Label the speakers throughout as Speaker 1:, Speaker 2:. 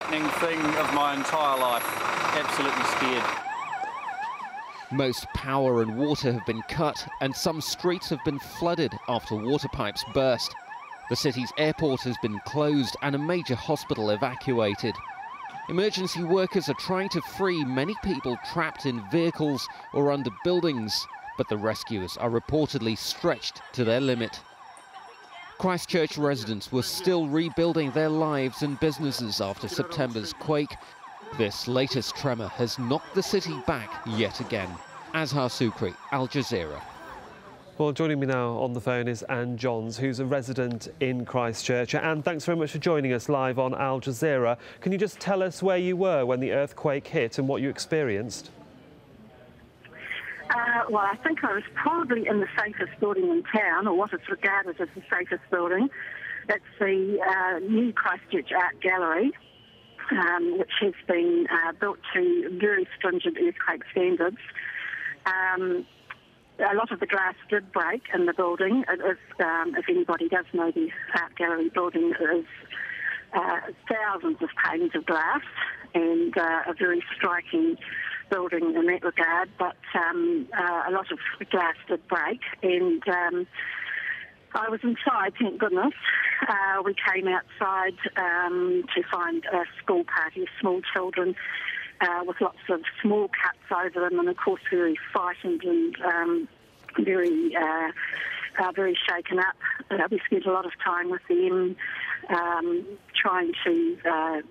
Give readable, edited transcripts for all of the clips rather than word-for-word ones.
Speaker 1: frightening thing of my entire life. Absolutely scared.
Speaker 2: Most power and water have been cut, and some streets have been flooded after water pipes burst. The city's airport has been closed and a major hospital evacuated. Emergency workers are trying to free many people trapped in vehicles or under buildings, but the rescuers are reportedly stretched to their limit. Christchurch residents were still rebuilding their lives and businesses after September's quake. This latest tremor has knocked the city back yet again. Azhar Sukri, AlJazeera.
Speaker 3: Well, joining me now on the phone is Anne Johns, who's a resident in Christchurch. Anne, thanks very much for joining us live on AlJazeera. Can you just tell us where you were when the earthquake hit and what you experienced?
Speaker 4: Well, I think I was probably in the safest building in town, or what is regarded as the safest building. It's the new Christchurch Art Gallery, which has been built to very stringent earthquake standards. A lot of the glass did break in the building. It is, if anybody does know the Art Gallery building, it is thousands of panes of glass and a very striking building in that regard, but a lot of glass did break, and I was inside, thank goodness. We came outside to find a school party of small children with lots of small cuts over them, and of course very frightened and very shaken up. We spent a lot of time with them trying to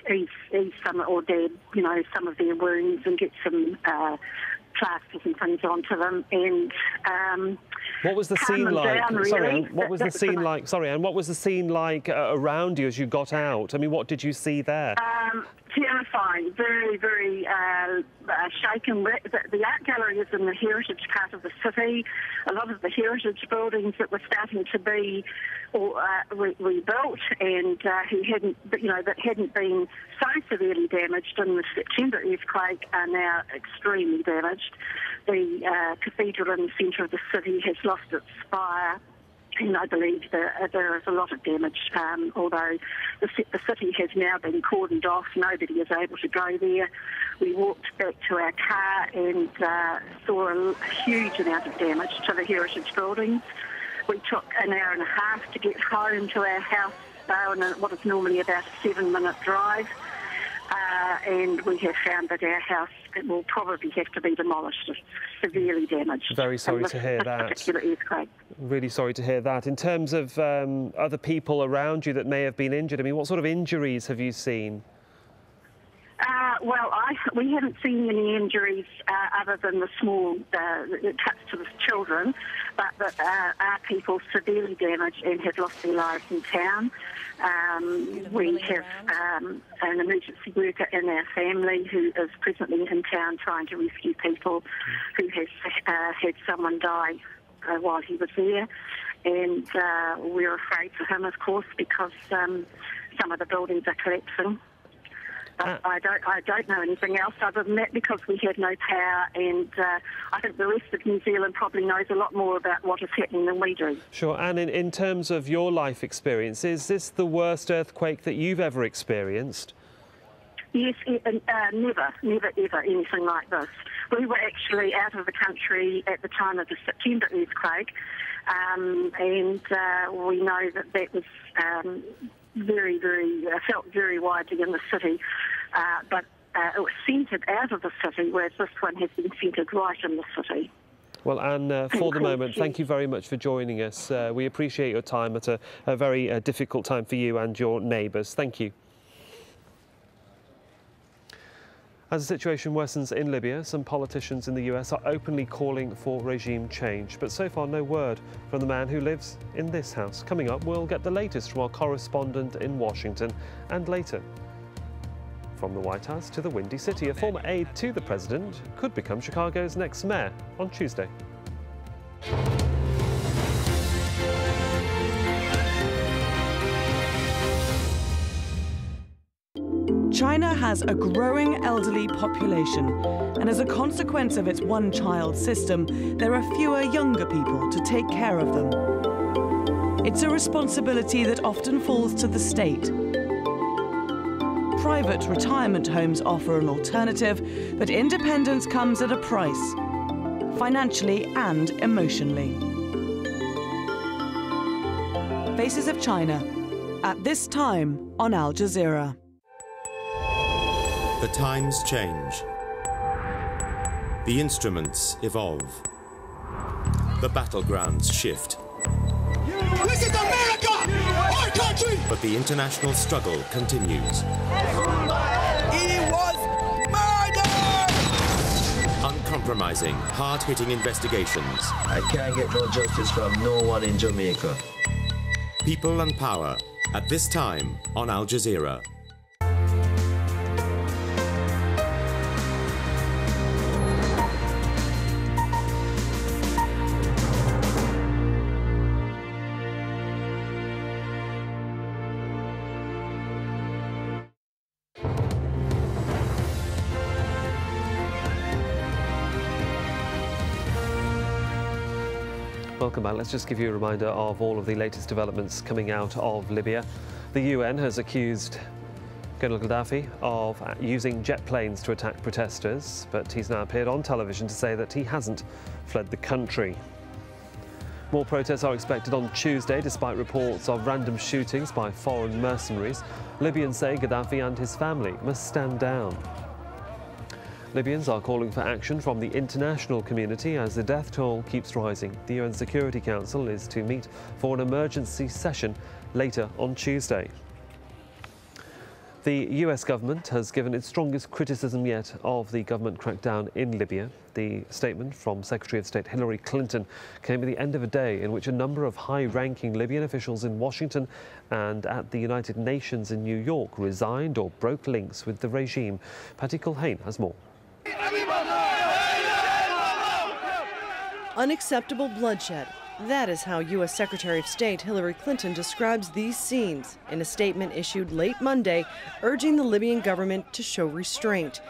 Speaker 4: ease some, or dab, some of their wounds and get some plasters and things onto them. And
Speaker 3: what was the scene like?
Speaker 4: Down, really.
Speaker 3: Sorry, Anne, what was the scene like? Sorry, Anne, what was the scene like around you as you got out? I mean, what did you see there?
Speaker 4: Terrifying, very, very shaken. The art gallery is in the heritage part of the city. A lot of the heritage buildings that were starting to be rebuilt and that hadn't been so severely damaged in the September earthquake are now extremely damaged. The cathedral in the centre of the city has lost its spire. And I believe there is a lot of damage, although the city has now been cordoned off. Nobody is able to go there. We walked back to our car and saw a huge amount of damage to the heritage buildings. We took an hour and a half to get home to our house on what is normally about a 7-minute drive. And we have found that our house will probably have to be demolished. It's severely damaged.
Speaker 3: Very sorry to hear that.
Speaker 4: Particular earthquake.
Speaker 3: Really sorry to hear that. In terms of other people around you that may have been injured, I mean, what sort of injuries have you seen?
Speaker 4: Well, we haven't seen any injuries other than the small cuts to the children, but are people severely damaged and have lost their lives in town. We have an emergency worker in our family who is presently in town trying to rescue people who has had someone die while he was there, and we're afraid for him, of course, because some of the buildings are collapsing. But I don't know anything else other than that, because we have no power, and I think the rest of New Zealand probably knows a lot more about what is happening than we do.
Speaker 3: Sure. And in terms of your life experience, is this the worst earthquake that you've ever experienced?
Speaker 4: Yes, never, ever anything like this. We were actually out of the country at the time of the September earthquake, and we know that was felt very widely in the city, but it was centred out of the city, whereas this one has been centred right in the city.
Speaker 3: Well, Anne, for the moment, thank you very much for joining us. We appreciate your time at a very difficult time for you and your neighbours. Thank you. As the situation worsens in Libya, some politicians in the US are openly calling for regime change. But so far, no word from the man who lives in this house. Coming up, we'll get the latest from our correspondent in Washington. And later, from the White House to the Windy City, a former aide to the president could become Chicago's next mayor on Tuesday.
Speaker 5: China has a growing elderly population, and as a consequence of its one-child system, there are fewer younger people to take care of them. It's a responsibility that often falls to the state. private retirement homes offer an alternative, but independence comes at a price, financially and emotionally. Faces of China, at this time on Al Jazeera.
Speaker 6: The times change. The instruments evolve. The battlegrounds shift.
Speaker 7: This is America! Our country!
Speaker 6: But the international struggle continues.
Speaker 7: He was murdered!
Speaker 6: Uncompromising, hard-hitting investigations.
Speaker 8: I can't get no justice from no one in Jamaica.
Speaker 6: People and power, at this time on Al Jazeera.
Speaker 3: Welcome back. Let's just give you a reminder of all of the latest developments coming out of Libya. The UN has accused Colonel Gaddafi of using jet planes to attack protesters, but he's now appeared on television to say that he hasn't fled the country. More protests are expected on Tuesday, despite reports of random shootings by foreign mercenaries. Libyans say Gaddafi and his family must stand down. Libyans are calling for action from the international community as the death toll keeps rising. The UN Security Council is to meet for an emergency session later on Tuesday. The US government has given its strongest criticism yet of the government crackdown in Libya. The statement from Secretary of State Hillary Clinton came at the end of a day in which a number of high-ranking Libyan officials in Washington and at the United Nations in New York resigned or broke links with the regime. Patty Culhane has more.
Speaker 9: Unacceptable bloodshed. That is how U.S. Secretary of State Hillary Clinton describes these scenes in a statement issued late Monday, urging the Libyan government to show restraint.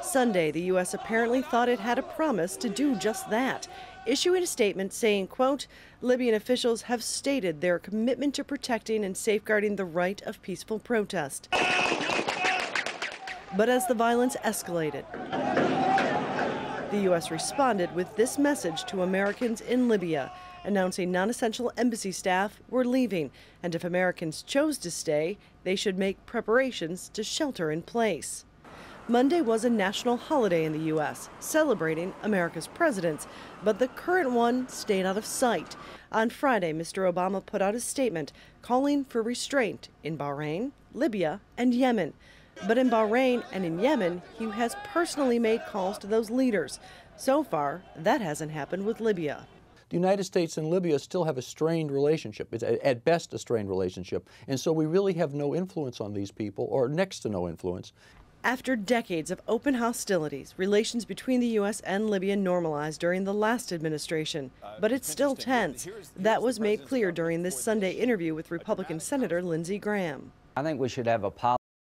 Speaker 9: Sunday, the U.S. apparently thought it had a promise to do just that, issuing a statement saying, quote, Libyan officials have stated their commitment to protecting and safeguarding the right of peaceful protest. But as the violence escalated, the U.S. responded with this message to Americans in Libya, announcing non-essential embassy staff were leaving, and if Americans chose to stay, they should make preparations to shelter in place. Monday was a national holiday in the U.S., celebrating America's presidents, but the current one stayed out of sight. On Friday, Mr. Obama put out a statement calling for restraint in Bahrain, Libya, and Yemen. But in Bahrain and in Yemen, he has personally made calls to those leaders. So far, that hasn't happened with Libya.
Speaker 10: The United States and Libya still have a strained relationship. It's at best a strained relationship. And so we really have no influence on these people, or next to no influence.
Speaker 9: After decades of open hostilities, relations between the U.S. and Libya normalized during the last administration. But it's still tense. That was made clear during this Sunday interview with Republican Senator Lindsey Graham.
Speaker 11: I think we should have a policy